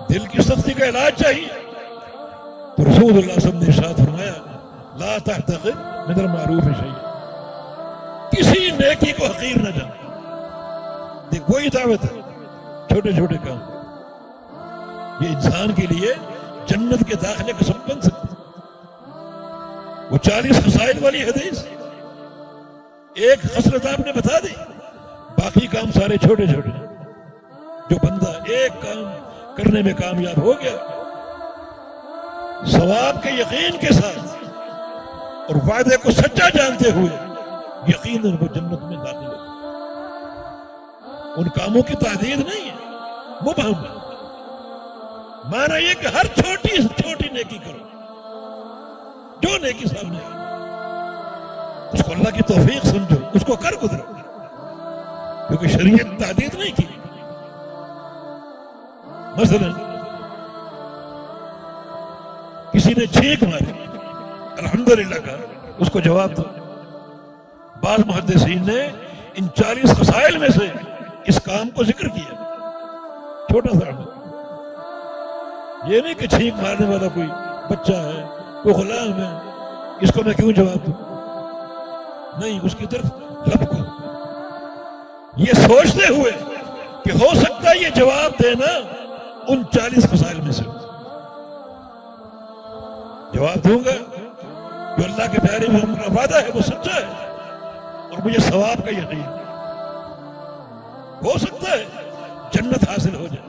دل کی سختی کا علاج چاہیے. تو رسول اللہ صلی اللہ علیہ وسلم نے ارشاد فرمایا لا تحتقر من المعروف شیئا، کسی نیکی کو حقیر نہ جان. دیکھ وہی دعوت ہے، چھوٹے چھوٹے کام یہ انسان کے لیے جنت کے داخلے کا سبب بن سکتا ہے. وہ 40 خصائل والی حدیث ایک خصلت آپ نے بتا دی، باقی کام سارے چھوٹے چھوٹے. جو بندہ ایک کام کرنے میں کامیاب ہو گیا ثواب کے یقین کے ساتھ اور وعدے کو سچا جانتے ہوئے، یقیناً وہ جنت میں داخل ہو. ان کاموں کی تعدید نہیں ہے، مبہم ہے. مانا یہ کہ ہر چھوٹی سے چھوٹی نیکی کرو، جو نیکی سامنے آئے اس کو اللہ کی توفیق سمجھو، اس کو کر گزرو، کیونکہ شریعت تعدید نہیں کی. مثلا کسی نے چھینک ماری، الحمدللہ کہا، اس کو جواب دو. بعض محدثین نے ان 40 خصائل میں سے اس کام کو ذکر کیا، چھوٹا سا عمل. یہ نہیں کہ چھینک مارنے والا کوئی بچہ ہے، کوئی غلام ہے، اس کو میں کیوں جواب دوں. نہیں، اس کی طرف لب کو یہ سوچتے ہوئے کہ ہو سکتا ہے یہ جواب دینا ان 40 خصائل میں سے. جواب دوں گا جو اللہ کے پیارے میں ہمارا وعدہ ہے وہ سچا ہے اور مجھے ثواب کا یقین، ہو سکتا ہے جنت حاصل ہو جائے.